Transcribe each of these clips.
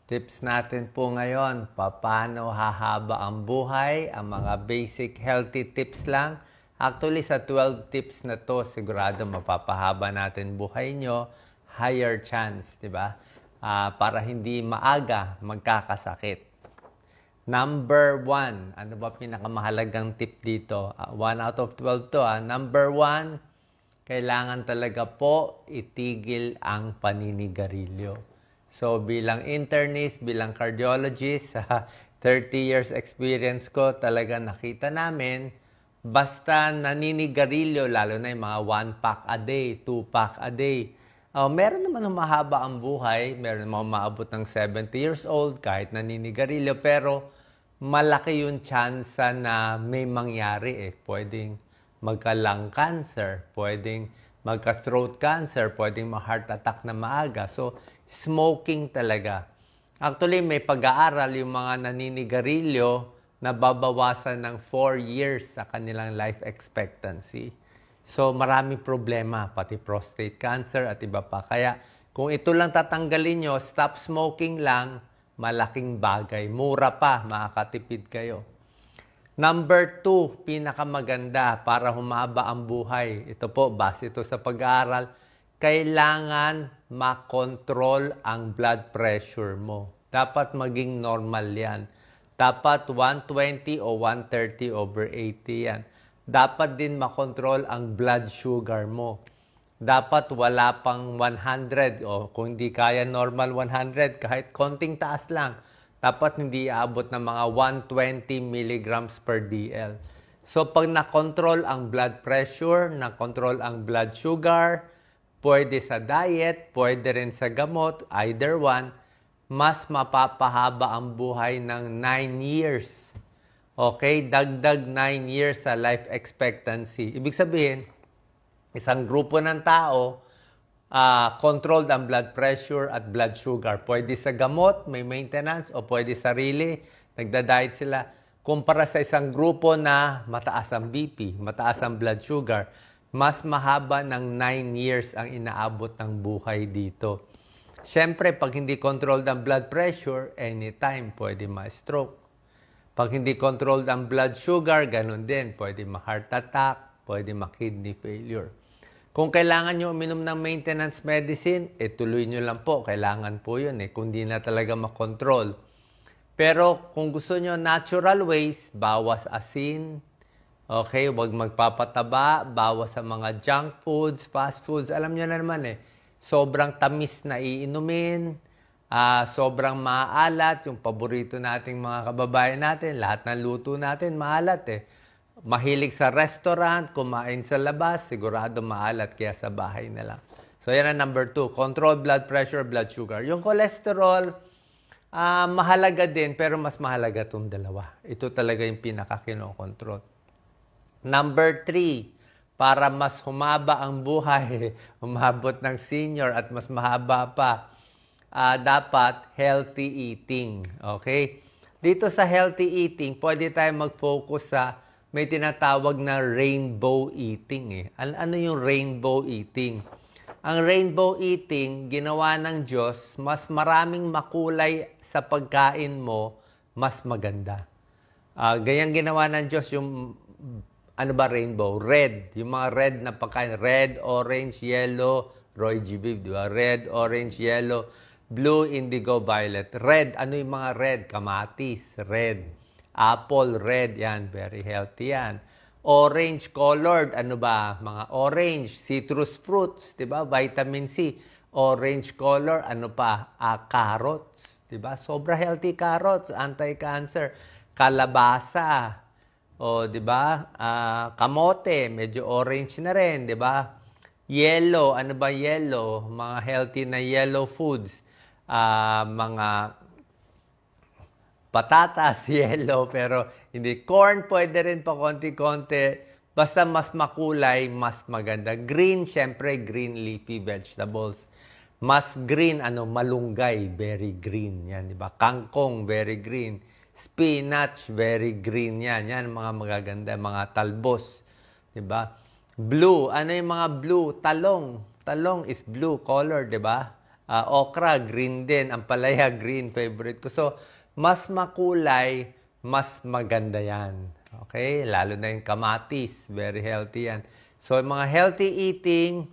Tips natin po ngayon, paano hahaba ang buhay, ang mga basic healthy tips lang. Actually, sa 12 tips na to, sigurado mapapahaba natin buhay nyo, higher chance, di ba? Para hindi maaga magkakasakit. Number 1, ano ba pinakamahalagang tip dito? 1 out of 12 to. Number 1, kailangan talaga po itigil ang paninigarilyo. So, bilang internist, bilang cardiologist, sa 30 years experience ko, talaga nakita namin, basta naninigarilyo, lalo na yung mga 1 pack a day, 2 pack a day, meron naman humahaba ang buhay, meron naman maabot ng 70 years old kahit naninigarilyo, pero malaki yung chance na may mangyari. Pwedeng magka-lung cancer, pwedeng magka-throat cancer, pwedeng ma-heart attack na maaga. So, smoking talaga. Actually, may pag-aaral yung mga naninigarilyo na babawasan ng 4 years sa kanilang life expectancy. So, maraming problema, pati prostate cancer at iba pa. Kaya, kung ito lang tatanggalin nyo, stop smoking lang, malaking bagay. Mura pa, makakatipid kayo. Number 2, pinakamaganda para humaba ang buhay. Ito po, base ito sa pag-aaral, kailangan makontrol ang blood pressure mo. Dapat maging normal yan. Dapat 120 o 130 over 80 yan. Dapat din makontrol ang blood sugar mo. Dapat wala pang 100 o kung hindi kaya normal 100, kahit konting taas lang. Dapat hindi aabot ng mga 120 milligrams per DL. So pag nakontrol ang blood pressure, nakontrol ang blood sugar, pwede sa diet, pwede rin sa gamot, either one, mas mapapahaba ang buhay ng 9 years. Okay? Dagdag 9 years sa life expectancy. Ibig sabihin, isang grupo ng tao, controlled ang blood pressure at blood sugar. Pwede sa gamot, may maintenance, o pwede sarili, nagda-diet sila. Kumpara sa isang grupo na mataas ang BP, mataas ang blood sugar, mas mahaba ng 9 years ang inaabot ng buhay dito. Siyempre, pag hindi controlled ang blood pressure, anytime pwede ma-stroke. Pag hindi controlled ang blood sugar, ganun din. Pwede ma-heart attack, pwede ma-kidney failure. Kung kailangan nyo uminom ng maintenance medicine, tuloy nyo lang po. Kailangan po yun kung di na talaga makontrol. Pero kung gusto nyo natural ways, bawas asin, okay, huwag magpapataba, bawas sa mga junk foods, fast foods. Alam nyo na naman sobrang tamis na iinumin, sobrang maalat, yung paborito nating mga kababayan natin, lahat ng luto natin maalat Mahilig sa restaurant, kumain sa labas, sigurado maalat, kaya sa bahay na lang. So yan ang number 2, control blood pressure, blood sugar. Yung cholesterol, mahalaga din, pero mas mahalaga itong dalawa. Ito talaga yung pinaka-kinokontrol. Number 3, para mas humaba ang buhay, umabot ng senior at mas mahaba pa, dapat healthy eating. Okay? Dito sa healthy eating, pwede tayo mag-focus sa may tinatawag na rainbow eating. Ano yung rainbow eating? Ang rainbow eating, ginawa ng Diyos, mas maraming makulay sa pagkain mo, mas maganda. Ganyang ginawa ng Diyos yung rainbow? Red. Yung mga red na pagkain. Red, orange, yellow. Roy G. Biv, di ba? Red, orange, yellow. Blue, indigo, violet. Red. Ano yung mga red? Kamatis. Red. Apple, red. Yan. Very healthy yan. Orange colored. Ano ba? Mga orange. Citrus fruits. Di ba? Vitamin C. Orange color. Ano pa? Carrots. Di ba? Sobra healthy carrots. Anti-cancer. Kalabasa. O, di ba? Kamote, medyo orange na rin, di ba? Yellow, ano ba yellow? Mga healthy na yellow foods. Mga patatas, yellow, pero hindi. Corn, pwede rin pa konti-konti. Basta mas makulay, mas maganda. Green, syempre, green leafy vegetables. Mas green, malunggay, very green. Yan, di ba? Kangkong, very green. Spinach, very green yan. Yan, mga magaganda, mga talbos. Diba? Blue, ano yung mga blue? Talong. Talong is blue color, diba? Okra, green din. Ampalaya, green. Favorite ko. So, mas makulay, mas maganda yan. Okay? Lalo na yung kamatis. Very healthy yan. So, mga healthy eating,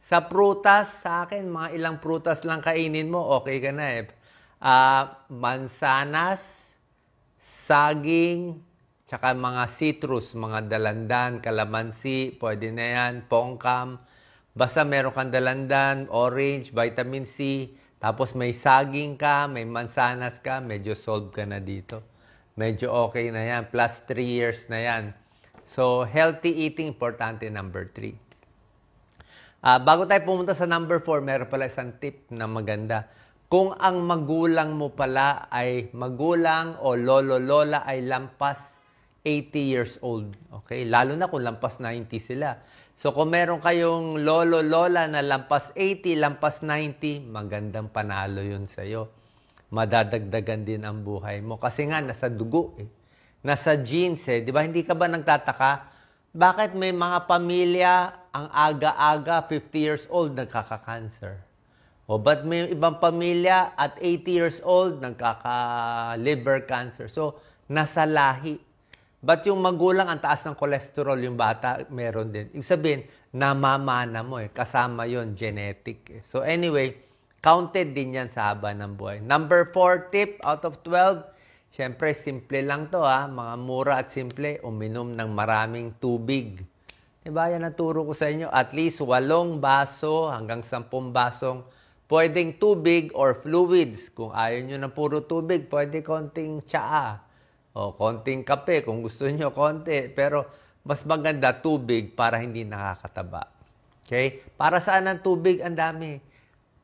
sa prutas, sa akin, mga ilang prutas lang kainin mo, okay ka na eh. Mansanas, saging, tsaka mga citrus, mga dalandan, kalamansi, pwede na yan, pongkam. Basta meron kang dalandan, orange, vitamin C, tapos may saging ka, may mansanas ka, medyo solve ka na dito. Medyo okay na yan, plus 3 years na yan. So, healthy eating, importante, number 3. Bago tayo pumunta sa number 4, meron pala isang tip na maganda. Kung ang magulang mo pala ay magulang o lolo-lola ay lampas 80 years old. Okay? Lalo na kung lampas 90 sila. So, kung meron kayong lolo-lola na lampas 80, lampas 90, magandang panalo yun sa'yo. Madadagdagan din ang buhay mo. Kasi nga, nasa dugo eh. Nasa genes eh. Di ba? Hindi ka ba nagtataka? Bakit may mga pamilya ang aga-aga, 50 years old, nagkaka-cancer? O ba't may ibang pamilya at 80 years old, nagkaka-liver cancer? So, nasa lahi. Ba't yung magulang, ang taas ng cholesterol, yung bata, meron din. Ibig sabihin, namamana mo eh. Kasama yon genetic eh. So anyway, counted din yan sa haba ng buhay. Number 4 tip out of 12, siyempre, simple lang to ha. Mga mura at simple, uminom ng maraming tubig. Diba, yan ang turo ko sa inyo. At least 8 baso hanggang 10 basong pwedeng tubig or fluids. Kung ayaw nyo ng puro tubig, pwede konting tsaa. O konting kape kung gusto nyo konti. Pero mas maganda tubig para hindi nakakataba. Okay? Para saan ang tubig? Ang dami.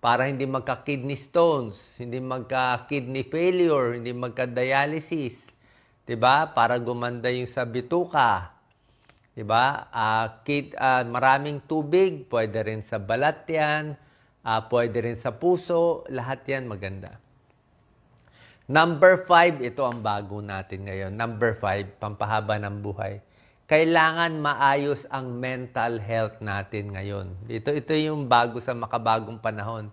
Para hindi magka-kidney stones, hindi magka-kidney failure, hindi magka-dialysis. 'Di ba? Para gumanda yung sa bituka. 'Di ba? Maraming tubig, pwede rin sa balat 'yan, pwede rin sa puso, lahat 'yan maganda. Number 5, ito ang bago natin ngayon. Number 5, pampahaba ng buhay. Kailangan maayos ang mental health natin ngayon. Ito yung bago sa makabagong panahon.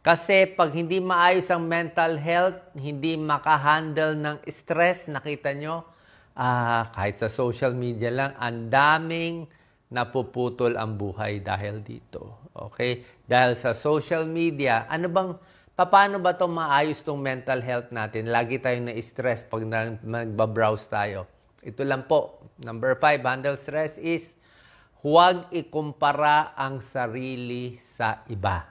Kasi pag hindi maayos ang mental health, hindi makahandle ng stress, nakita nyo, kahit sa social media lang, ang daming napuputol ang buhay dahil dito. Okay? Dahil sa social media, paano ba itong maayos itong mental health natin? Lagi tayong na-stress pag nagbabrowse tayo. Ito lang po. Number 5, handle stress is huwag ikumpara ang sarili sa iba.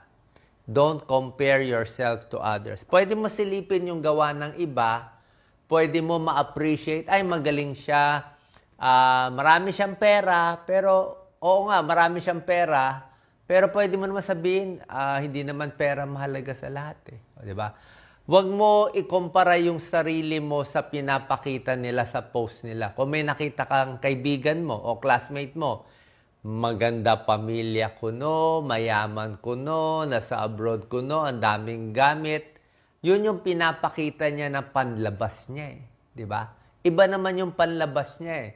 Don't compare yourself to others. Pwede mo silipin yung gawa ng iba. Pwede mo ma-appreciate. Ay, magaling siya. Marami siyang pera. Pero, oo nga, marami siyang pera. Pero pwede mo naman sabihin, hindi naman pera mahalaga sa lahat. Diba? Huwag mo ikumpara yung sarili mo sa pinapakita nila sa post nila. Kung may nakita kang kaibigan mo o classmate mo, maganda pamilya ko no, mayaman ko no, nasa abroad ko no, ang daming gamit. Yun yung pinapakita niya na panlabas niya eh. Diba? Iba naman yung panlabas niya eh.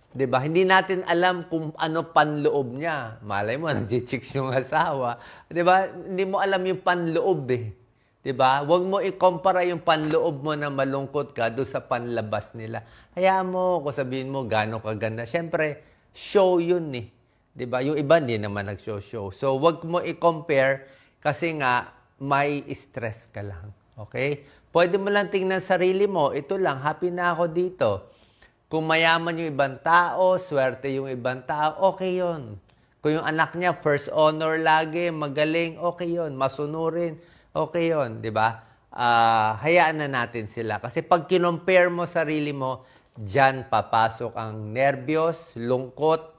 Diba? Hindi natin alam kung ano panloob niya. Malay mo, nag-chicks yung asawa. Diba? Hindi mo alam yung panloob eh. Diba? Huwag mo ikumpara yung panloob mo na malungkot ka doon sa panlabas nila. Hayaan mo, kung sabihin mo, gano'ng kaganda. Siyempre, show yun eh. Diba? Yung iba, hindi naman nag-show. So, huwag mo i-compare kasi nga, may stress ka lang. Okay? Pwede mo lang tingnan sarili mo. Ito lang, happy na ako dito. Kung mayaman yung ibang tao, swerte yung ibang tao, okay yun. Kung yung anak niya, first honor lagi, magaling, okay yun. Masunurin, okay yun, di ba? Hayaan na natin sila. Kasi pag kinompare mo sarili mo, dyan papasok ang nervyos, lungkot.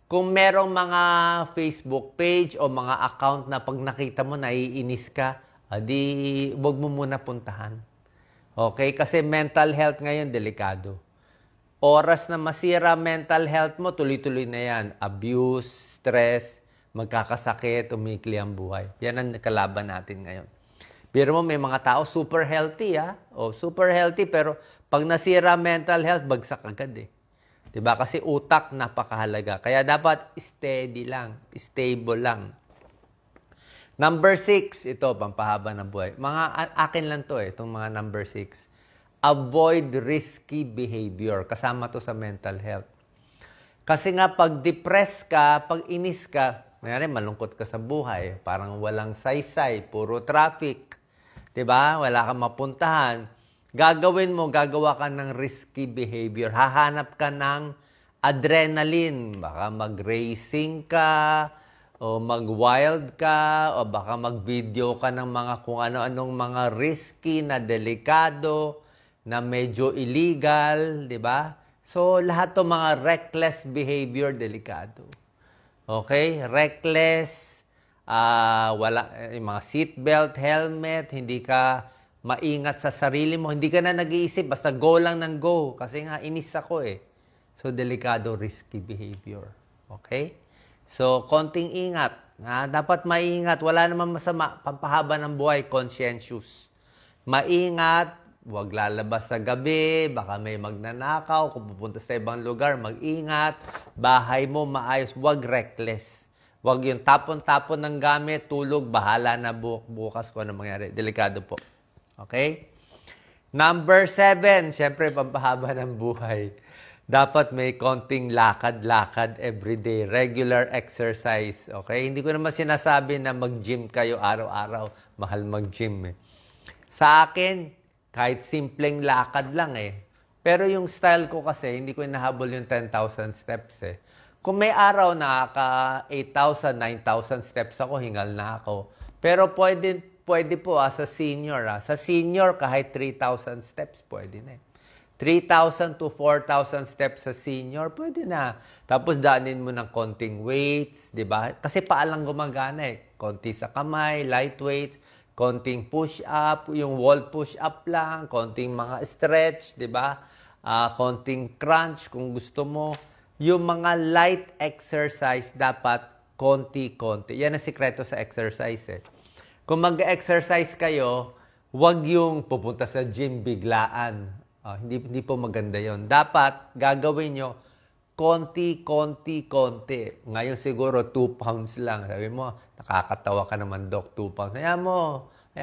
Kung merong mga Facebook page o mga account na pag nakita mo, naiinis ka, di wag mo muna puntahan. Okay? Kasi mental health ngayon, delikado. Oras na masira mental health mo, tuloy-tuloy na yan. Abuse, stress, magkakasakit, umikli ang buhay. Yan ang kalaban natin ngayon. Pero mo, may mga tao super healthy, ha? O, super healthy, pero pag nasira mental health, bagsak agad, eh. Diba? Kasi utak, napakahalaga. Kaya dapat steady lang, stable lang. Number 6, ito, pampahaba ng buhay. Akin lang to itong mga number 6. Avoid risky behavior. Kasama to sa mental health. Kasi nga, pag depressed ka, pag inis ka, mayroon malungkot ka sa buhay, parang walang saysay, puro traffic, 'di ba? Wala kang mapuntahan. Gagawa ka ng risky behavior. Hahanap ka ng adrenaline. Baka mag-racing ka, o mag-wild ka, o baka mag-video ka ng mga kung ano-anong mga risky na delikado, na medyo illegal, di ba? So, lahat to mga reckless behavior, delikado. Okay? Reckless, yung mga seatbelt, helmet, hindi ka maingat sa sarili mo, hindi ka na nag-iisip, basta go lang ng go. Kasi nga, inis ako So, delikado, risky behavior. Okay? So, konting ingat. Dapat maingat. Wala naman masama. Pampahaba ng buhay, conscientious. Maingat. Huwag lalabas sa gabi. Baka may magnanakaw. Kung pupunta sa ibang lugar, mag-ingat. Bahay mo, maayos. Huwag reckless. Huwag yung tapon-tapon ng gamit, tulog, bahala na bukas kung ano mangyari. Delikado po. Okay? Number 7, syempre, pampahaba ng buhay. Dapat may konting lakad-lakad everyday, regular exercise. Okay? Hindi ko naman sinasabi na mag-gym kayo araw-araw. Mahal mag-gym Sa akin, kahit simpleng lakad lang Pero yung style ko kasi, hindi ko inahabol yung 10,000 steps Kung may araw na 8,000, 9,000 steps ako, hingal na ako. Pero pwede po sa senior. Sa senior, kahit 3,000 steps, pwede na 3,000 to 4,000 steps sa senior, pwede na. Tapos daanin mo ng konting weights, di ba? Kasi paalang gumagana Konti sa kamay, light weights, konting push-up, yung wall push-up lang, konting mga stretch, di ba? Konting crunch kung gusto mo. Yung mga light exercise, dapat konti-konti. Yan ang sikreto sa exercise Kung mag-exercise kayo, huwag yung pupunta sa gym biglaan. Hindi po maganda yon. Dapat gagawin nyo konti. Ngayon siguro 2 pounds lang. Sabi mo, nakakatawa ka naman, Doc, 2 pounds. Hayaan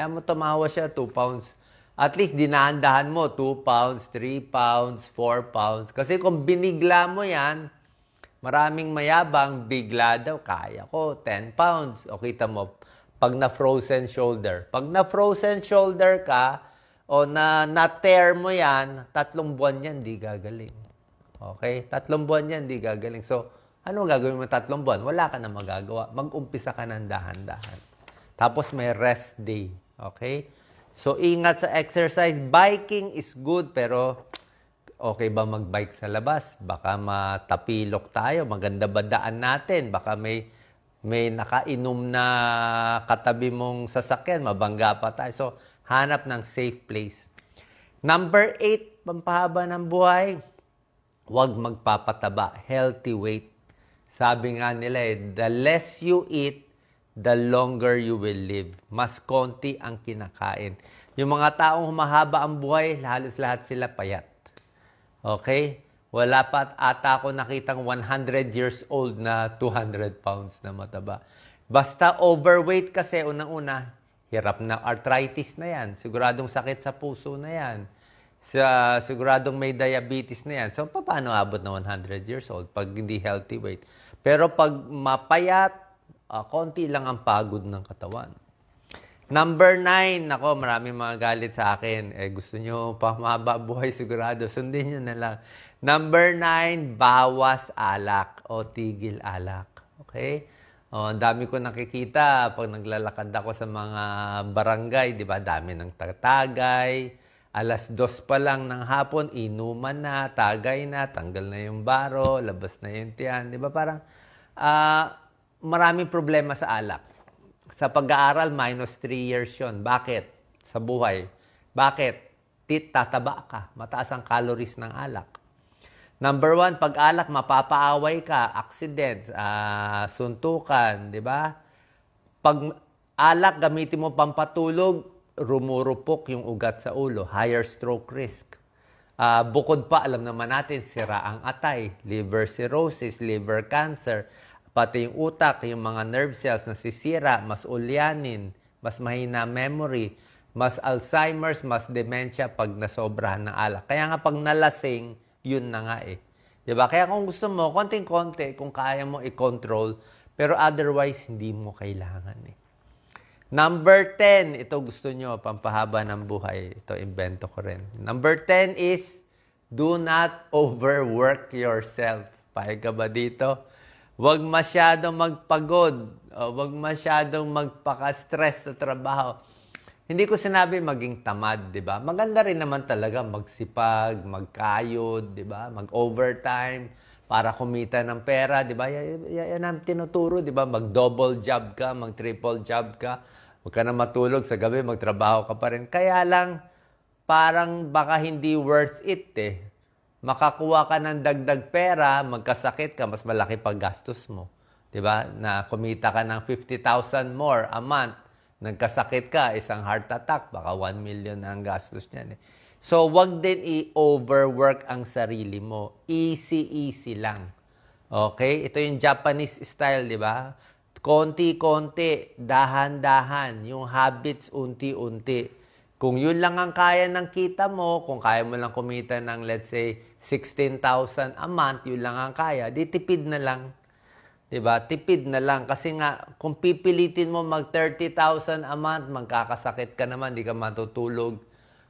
mo tumawa siya, 2 pounds. At least dinahandahan mo, 2 pounds, 3 pounds, 4 pounds. Kasi kung binigla mo yan, maraming mayabang, bigla daw, kaya ko, 10 pounds. O kita mo, pag na-frozen shoulder. Pag na-frozen shoulder ka, o na-tear mo yan, 3 buwan yan, di gagaling. Okay? 3 buwan yan, di gagaling. So, ano gagawin mo 3 buwan? Wala ka na magagawa. Mag-umpisa ka ng dahan-dahan. Tapos may rest day. Okay? So, ingat sa exercise. Biking is good, pero okay ba mag-bike sa labas? Baka matapilok tayo. Maganda ba daan natin? Baka may nakainom na katabi mong sasakyan, mabangga pa tayo. So, hanap ng safe place. Number 8, pampahaba ng buhay, huwag magpapataba. Healthy weight. Sabi nga nila the less you eat, the longer you will live. Mas konti ang kinakain. Yung mga taong humahaba ang buhay, halos lahat sila payat. Okay? Wala pa ata ako nakitang 100 years old na 200 pounds na mataba. Basta overweight kasi, unang-una, hirap na arthritis na yan. Siguradong sakit sa puso na yan. Siguradong may diabetes na yan. So, paano abot na 100 years old pag hindi healthy weight? Pero pag mapayat, konti lang ang pagod ng katawan. Number 9, maraming mga galit sa akin. Gusto nyo pa mahaba buhay, sigurado. Sundin nyo na lang. Number 9, bawas alak o tigil alak. Okay? Ang dami ko nakikita pag naglalakad ako sa mga barangay, di ba? Dami ng tagay. 2:00 pa lang ng hapon, inuman na, tagay na, tanggal na yung baro, labas na yung tiyan. Di ba? Parang maraming problema sa alak. Sa pag-aaral, -3 years yun. Bakit? Sa buhay. Bakit? Tataba ka. Mataas ang calories ng alak. Number 1, pag alak, mapapaaway ka, accidents, suntukan, di ba? Pag alak, gamitin mo pampatulog, rumurupok yung ugat sa ulo, higher stroke risk. Bukod pa, alam naman natin, sira ang atay, liver cirrhosis, liver cancer. pati yung utak, yung mga nerve cells nasisira, mas ulyanin, mas mahina memory, mas Alzheimer's, mas dementia pag nasobrahan ng alak. Kaya nga pag nalasing, yun na nga eh. Diba? Kaya kung gusto mo, konting-konti, kung kaya mo i-control, pero otherwise, hindi mo kailangan eh. Number 10, ito gusto nyo, pampahaba ng buhay. Ito, invento ko rin. Number 10 is, do not overwork yourself. Pahig ka ba dito? Huwag masyadong magpagod. Huwag masyadong magpaka-stress sa trabaho. Hindi ko sinabi maging tamad, di ba? Maganda rin naman talaga magsipag, magkayod, di ba? Mag-overtime para kumita ng pera, di ba? Yan ang tinuturo, di ba? Mag-double job ka, mag-triple job ka. Huwag ka na matulog sa gabi, magtrabaho ka pa rin. Kaya lang, parang baka hindi worth it eh. Makakuha ka ng dagdag pera, magkasakit ka, mas malaki pag gastos mo. Diba? Na kumita ka ng 50,000 more a month, nagkasakit ka, isang heart attack, baka 1 million na ang gastos niyan eh. So, wag din i-overwork ang sarili mo. Easy lang. Okay? Ito yung Japanese style, di ba? Konti-konti, dahan-dahan, yung habits unti-unti. Kung yun lang ang kaya ng kita mo, kung kaya mo lang kumita ng let's say 16,000 a month, yun lang ang kaya, di tipid na lang. Diba? Tipid na lang. Kasi nga, kung pipilitin mo mag 30,000 a month, magkakasakit ka naman, di ka matutulog.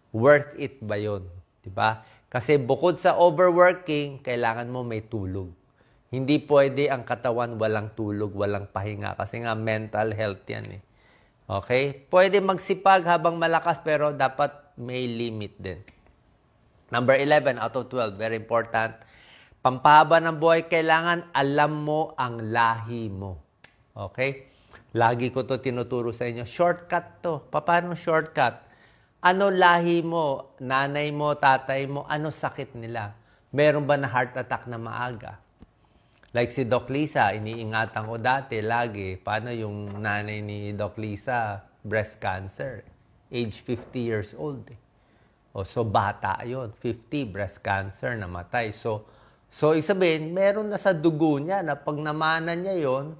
Worth it ba yun? Diba? Kasi bukod sa overworking, kailangan mo may tulog. Hindi pwede ang katawan walang tulog, walang pahinga. Kasi nga, mental health yan eh. Okay? Pwede magsipag habang malakas, pero dapat may limit din. Number 11 out of 12, very important. Pampahaba ng buhay, kailangan alam mo ang lahi mo. Okay? Lagi ko to tinuturo sa inyo. Shortcut to. Paano shortcut? Ano lahi mo? Nanay mo, tatay mo, ano sakit nila? Meron ba na heart attack na maaga? Like si Doc Lisa, iniingatan ko dati, lagi. Paano yung nanay ni Doc Lisa? Breast cancer. Age 50 years old. Eh. So, bata yon 50, breast cancer, namatay. So isabihin, meron na sa dugo niya na pag namana niya yon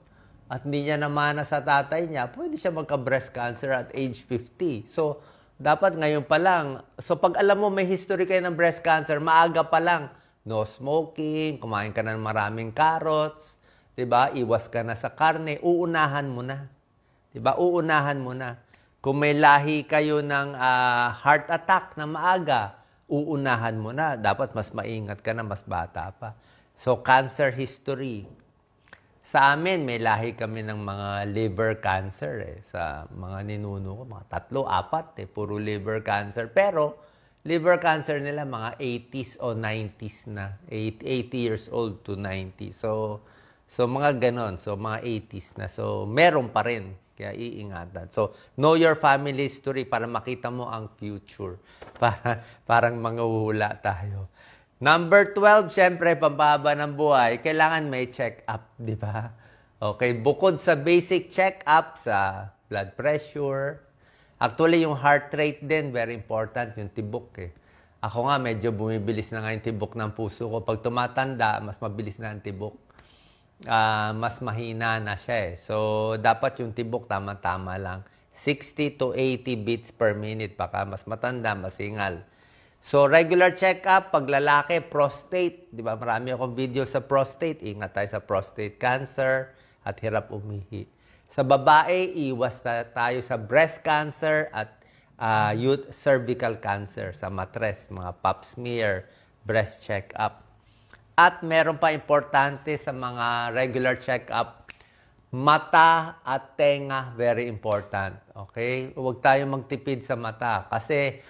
at hindi niya namana sa tatay niya, pwede siya magka-breast cancer at age 50. So, dapat ngayon pa lang. So, pag alam mo may history kayo ng breast cancer, maaga pa lang. No smoking, kumain ka ng maraming carrots, 'di ba? Iwas ka na sa karne, uunahan mo na. 'Di ba? Uunahan mo na. Kung may lahi kayo ng heart attack na maaga, uunahan mo na. Dapat mas maingat ka na, mas bata pa. So, cancer history. Sa amin, may lahi kami ng mga liver cancer eh. Sa mga ninuno ko, mga 3, 4 eh, puro liver cancer. Pero, liver cancer nila mga 80s o 90s na. 80 years old to 90. So mga ganon. So, mga 80s na. So, meron pa rin. Kaya iingatan. So, know your family history para makita mo ang future. Parang manghuhula tayo. Number 12, syempre, pampahaba ng buhay, kailangan may check-up, di ba? Okay, bukod sa basic check-up sa blood pressure, actually, yung heart rate din, very important, yung tibok eh. Ako nga, medyo bumibilis na nga yung tibok ng puso ko. Pag tumatanda, mas mabilis na ang tibok. Mas mahina na siya eh. So, dapat yung tibok tama-tama lang. 60 to 80 beats per minute. Baka mas matanda, mas hingal. So, regular check-up, pag lalaki, prostate. Di ba? Marami akong video sa prostate. Ingat tayo sa prostate cancer at hirap umihi. Sa babae, iwas tayo sa breast cancer at cervical cancer. Sa matres, mga pap smear, breast check-up. At meron pa importante sa mga regular check-up, mata at tenga, very important. Okay? Huwag tayo magtipid sa mata. Kasi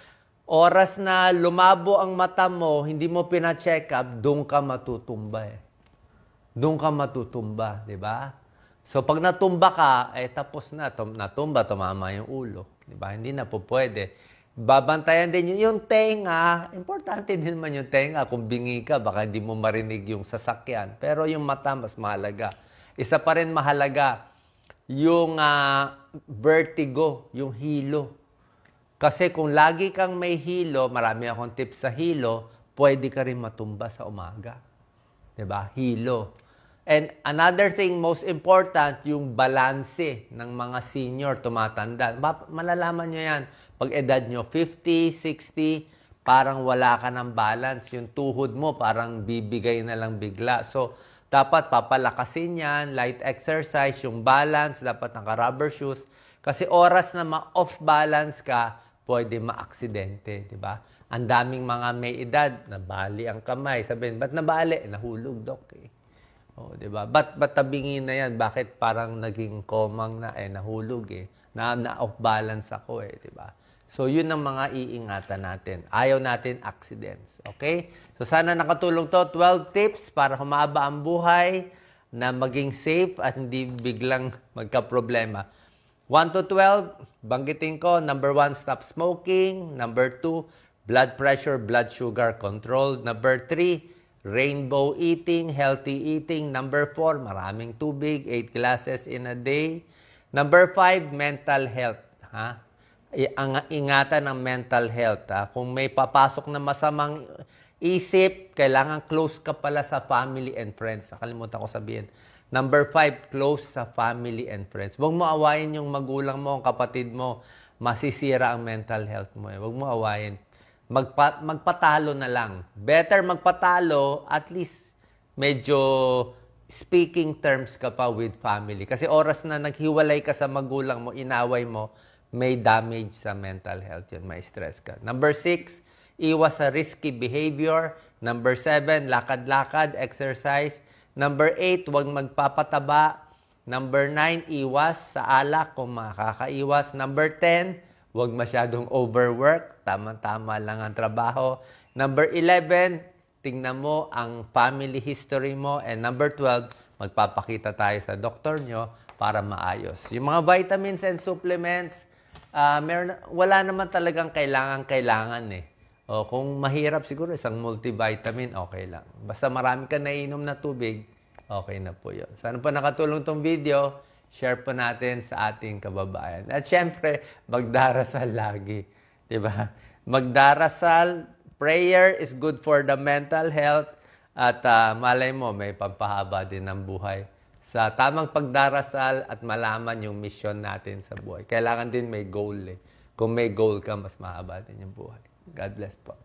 oras na lumabo ang mata mo, hindi mo pina-check-up, doon ka matutumba eh. Doon ka matutumba, di ba? So, pag natumba ka, tapos na. Natumba, tumama yung ulo. Diba? Hindi na po pwede. Babantayan din yung tenga. Importante din man yung tenga. Kung bingi ka, baka hindi mo marinig yung sasakyan. Pero yung mata, mas mahalaga. Isa pa rin mahalaga, yung vertigo, yung hilo. Kasi kung lagi kang may hilo, marami akong tips sa hilo, pwede ka rin matumba sa umaga. Diba? Hilo. And another thing, most important, yung balanse ng mga senior tumatanda. Malalaman nyo yan. Pag edad nyo 50, 60, parang wala ka ng balance. Yung tuhod mo parang bibigay na lang bigla. So, dapat papalakasin yan, light exercise, yung balance, dapat naka-rubber shoes. Kasi oras na ma-off balance ka, pwede ma-aksidente, di ba? Ang daming mga may edad, nabali ang kamay. Sabihin, ba't nabali? Nahulog, Dok, eh. Oh, 'di ba? Ba't tabingin na 'yan? Bakit parang naging komang na nahulog eh. Na-off balance ako eh, 'di ba? So 'yun ang mga iingatan natin. Ayaw natin accidents, okay? So sana nakatulong 'to, 12 tips para humaba ang buhay na maging safe at hindi biglang magka-problema. 1 to 12, banggitin ko, number 1, stop smoking. Number 2, blood pressure, blood sugar control. Number 3, rainbow eating, healthy eating. Number 4, maraming tubig, 8 glasses in a day. Number 5, mental health. Ha? Ang ingatan ng mental health. Ha? Kung may papasok na masamang isip, kailangan close ka pala sa family and friends. Nakalimutan ko sabihin. Number 5, close sa family and friends. Huwag mo awayin yung magulang mo, kapatid mo. Masisira ang mental health mo. Huwag mo awayin. Magpatalo na lang. Better magpatalo, at least medyo speaking terms ka pa with family. Kasi oras na naghiwalay ka sa magulang mo, inaway mo, may damage sa mental health yun, may stress ka. Number 6, iwas sa risky behavior. Number 7, lakad-lakad, exercise. Number 8, huwag magpapataba. Number 9, iwas sa alak kung makakaiwas. Number 10, huwag masyadong overwork. Tama-tama lang ang trabaho. Number 11, tingnan mo ang family history mo. And number 12, magpapakita tayo sa doktor nyo para maayos. Yung mga vitamins and supplements, wala naman talagang kailangan eh. O, kung mahirap siguro isang multivitamin, okay lang. Basta marami ka nainom na tubig, okay na po yun. Sana po nakatulong tong video. Share po natin sa ating kababayan. At syempre, magdarasal lagi. Diba? Magdarasal, prayer is good for the mental health. At malay mo, may pampahaba din ng buhay. Sa tamang pagdarasal at malaman yung mission natin sa buhay. Kailangan din may goal eh. Kung may goal ka, mas mahaba din yung buhay. God bless po.